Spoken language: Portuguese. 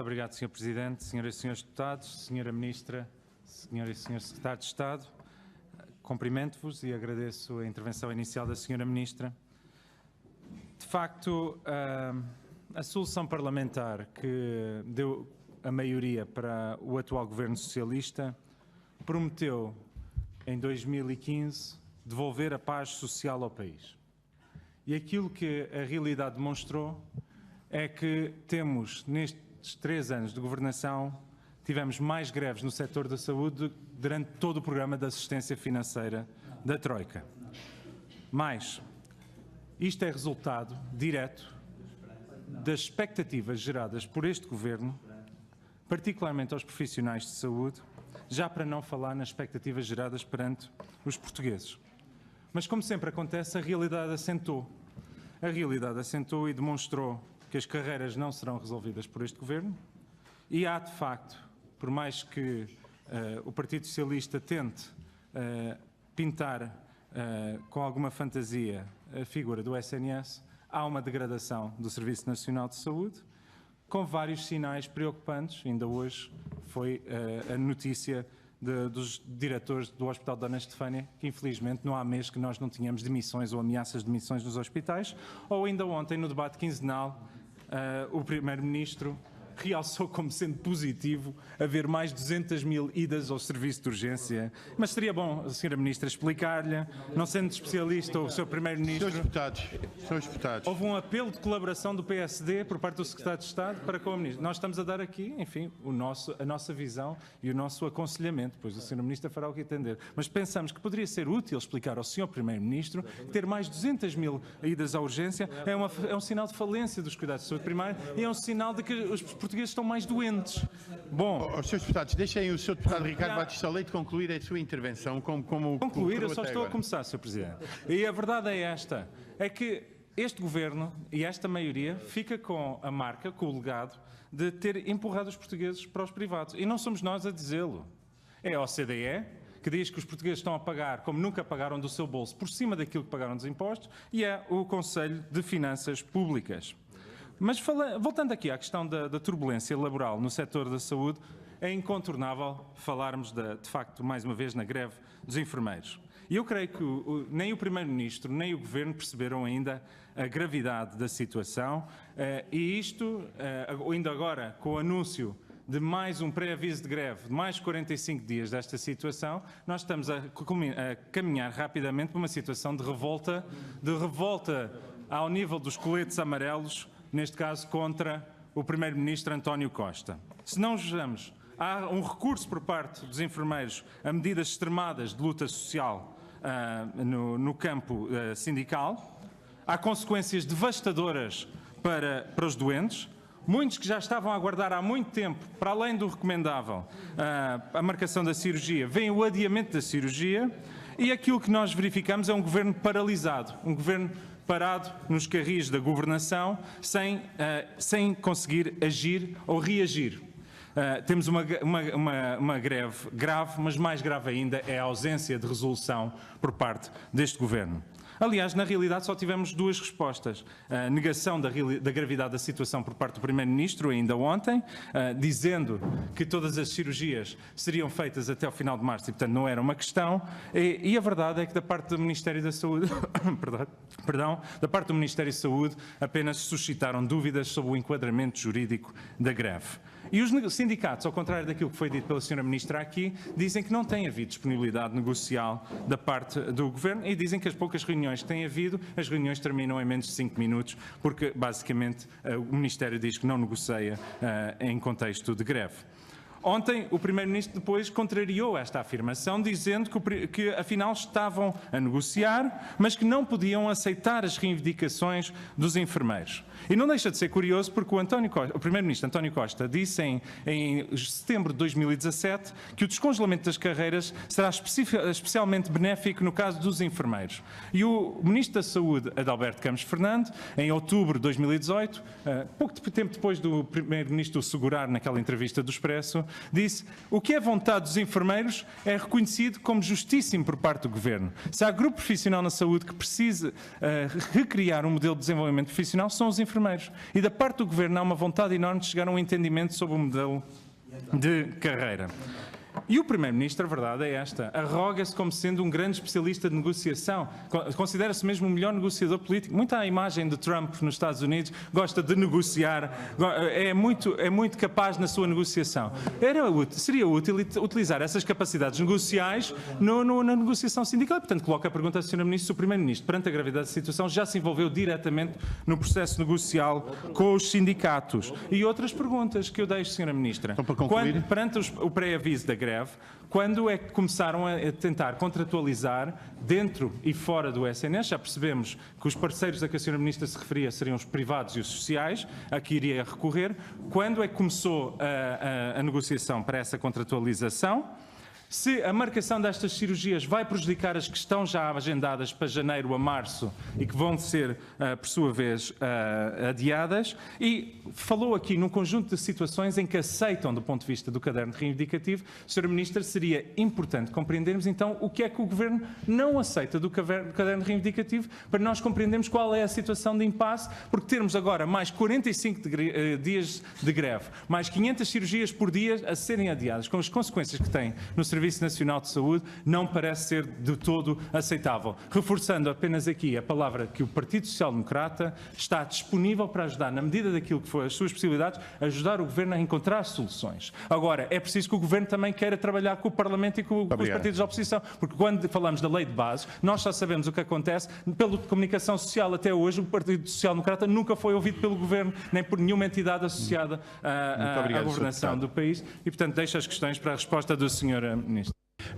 Muito obrigado, Sr. Presidente, Senhoras e Senhores Deputados, Sra. Ministra, Sra. e Sr. Secretário de Estado. Cumprimento-vos e agradeço a intervenção inicial da Sra. Ministra. De facto, a solução parlamentar que deu a maioria para o atual Governo Socialista prometeu, em 2015, devolver a paz social ao país. E aquilo que a realidade demonstrou é que temos, nestes 3 anos de governação, tivemos mais greves no setor da saúde durante todo o programa de assistência financeira da Troika. Mas isto é resultado direto das expectativas geradas por este Governo, particularmente aos profissionais de saúde, já para não falar nas expectativas geradas perante os portugueses. Mas, como sempre acontece, a realidade assentou. A realidade assentou e demonstrou que as carreiras não serão resolvidas por este Governo e há, de facto, por mais que o Partido Socialista tente pintar com alguma fantasia a figura do SNS, há uma degradação do Serviço Nacional de Saúde, com vários sinais preocupantes. Ainda hoje foi a notícia dos diretores do Hospital Dona Estefânia, que infelizmente não há mês que nós não tínhamos demissões ou ameaças de demissões nos hospitais, ou ainda ontem no debate quinzenal o Primeiro-Ministro realçou como sendo positivo haver mais 200 mil idas ao serviço de urgência. Mas seria bom a Sra. Ministra explicar-lhe, não sendo especialista ou o Sr. Primeiro-Ministro... Senhores deputados. Houve um apelo de colaboração do PSD por parte do Secretário de Estado para com o Ministro. Nós estamos a dar aqui, enfim, a nossa visão e o nosso aconselhamento, pois a Sra. Ministra fará o que entender. Mas pensamos que poderia ser útil explicar ao Sr. Primeiro-Ministro que ter mais 200 mil idas à urgência é um sinal de falência dos cuidados de saúde primária e é um sinal de que os portugueses estão mais doentes. Bom... Os seus deputados, deixem o Sr. Deputado Ricardo Batista Leite concluir a sua intervenção. Concluir, eu só estou a começar, Sr. Presidente. E a verdade é esta, é que este Governo e esta maioria fica com a marca, com o legado, de ter empurrado os portugueses para os privados. E não somos nós a dizê-lo. É a OCDE, que diz que os portugueses estão a pagar como nunca pagaram do seu bolso, por cima daquilo que pagaram dos impostos, e é o Conselho de Finanças Públicas. Mas voltando aqui à questão da turbulência laboral no setor da saúde, é incontornável falarmos, de facto, mais uma vez, na greve dos enfermeiros. E eu creio que nem o Primeiro-Ministro nem o Governo perceberam ainda a gravidade da situação e isto, ainda agora, com o anúncio de mais um pré-aviso de greve, de mais 45 dias desta situação, nós estamos a caminhar rapidamente para uma situação de revolta ao nível dos coletes amarelos, neste caso contra o Primeiro-Ministro António Costa. Se não vejamos, há um recurso por parte dos enfermeiros a medidas extremadas de luta social no campo sindical, há consequências devastadoras para os doentes, muitos que já estavam a aguardar há muito tempo, para além do recomendável, a marcação da cirurgia, vem o adiamento da cirurgia e aquilo que nós verificamos é um governo paralisado, um governo parado nos carris da governação, sem conseguir agir ou reagir. Temos uma greve grave, mas mais grave ainda é a ausência de resolução por parte deste Governo. Aliás, na realidade só tivemos 2 respostas. A negação da gravidade da situação por parte do Primeiro-Ministro, ainda ontem, dizendo que todas as cirurgias seriam feitas até ao final de março e, portanto, não era uma questão. E a verdade é que da parte do Ministério da Saúde, da parte do Ministério da Saúde, apenas suscitaram dúvidas sobre o enquadramento jurídico da greve. E os sindicatos, ao contrário daquilo que foi dito pela Sra. Ministra aqui, dizem que não tem havido disponibilidade negocial da parte do Governo e dizem que as poucas reuniões que têm havido, as reuniões terminam em menos de 5 minutos, porque basicamente o Ministério diz que não negocia em contexto de greve. Ontem, o Primeiro-Ministro depois contrariou esta afirmação, dizendo que afinal estavam a negociar, mas que não podiam aceitar as reivindicações dos enfermeiros. E não deixa de ser curioso porque o Primeiro-Ministro António Costa disse em setembro de 2017 que o descongelamento das carreiras será especialmente benéfico no caso dos enfermeiros. E o Ministro da Saúde, Adalberto Campos Fernandes, em outubro de 2018, pouco tempo depois do Primeiro-Ministro o segurar naquela entrevista do Expresso, disse: o que é vontade dos enfermeiros é reconhecido como justíssimo por parte do Governo. Se há grupo profissional na saúde que precisa recriar um modelo de desenvolvimento profissional, são os enfermeiros. E da parte do Governo há uma vontade enorme de chegar a um entendimento sobre o modelo de carreira. E o Primeiro-Ministro, a verdade é esta, arroga-se como sendo um grande especialista de negociação, considera-se mesmo o melhor negociador político. Muito à imagem de Trump nos Estados Unidos, gosta de negociar, é muito capaz na sua negociação. Seria útil utilizar essas capacidades negociais na negociação sindical. Portanto, coloca a pergunta à Sra. Ministra se o Primeiro-Ministro, perante a gravidade da situação, já se envolveu diretamente no processo negocial com os sindicatos. E outras perguntas que eu deixo, Sra. Ministra. Então, para concluir... Perante o pré-aviso da greve, quando é que começaram a tentar contratualizar dentro e fora do SNS? Já percebemos que os parceiros a que a Sra. Ministra se referia seriam os privados e os sociais, a que iria recorrer. Quando é que começou a negociação para essa contratualização? Se a marcação destas cirurgias vai prejudicar as que estão já agendadas para janeiro a março e que vão ser, por sua vez, adiadas. E falou aqui num conjunto de situações em que aceitam, do ponto de vista do caderno reivindicativo. Sra. Ministra, seria importante compreendermos, então, o que é que o Governo não aceita do caderno reivindicativo, para nós compreendermos qual é a situação de impasse, porque termos agora mais 45 dias de greve, mais 500 cirurgias por dia a serem adiadas, com as consequências que têm no Serviço Nacional de Saúde, não parece ser de todo aceitável. Reforçando apenas aqui a palavra que o Partido Social Democrata está disponível para ajudar, na medida daquilo que for as suas possibilidades, ajudar o Governo a encontrar soluções. Agora, é preciso que o Governo também queira trabalhar com o Parlamento e com os partidos da oposição, porque quando falamos da lei de base, nós só sabemos o que acontece pela comunicação social. Até hoje, o Partido Social Democrata nunca foi ouvido pelo Governo, nem por nenhuma entidade associada à governação do país. E, portanto, deixo as questões para a resposta do Sr. Ministro.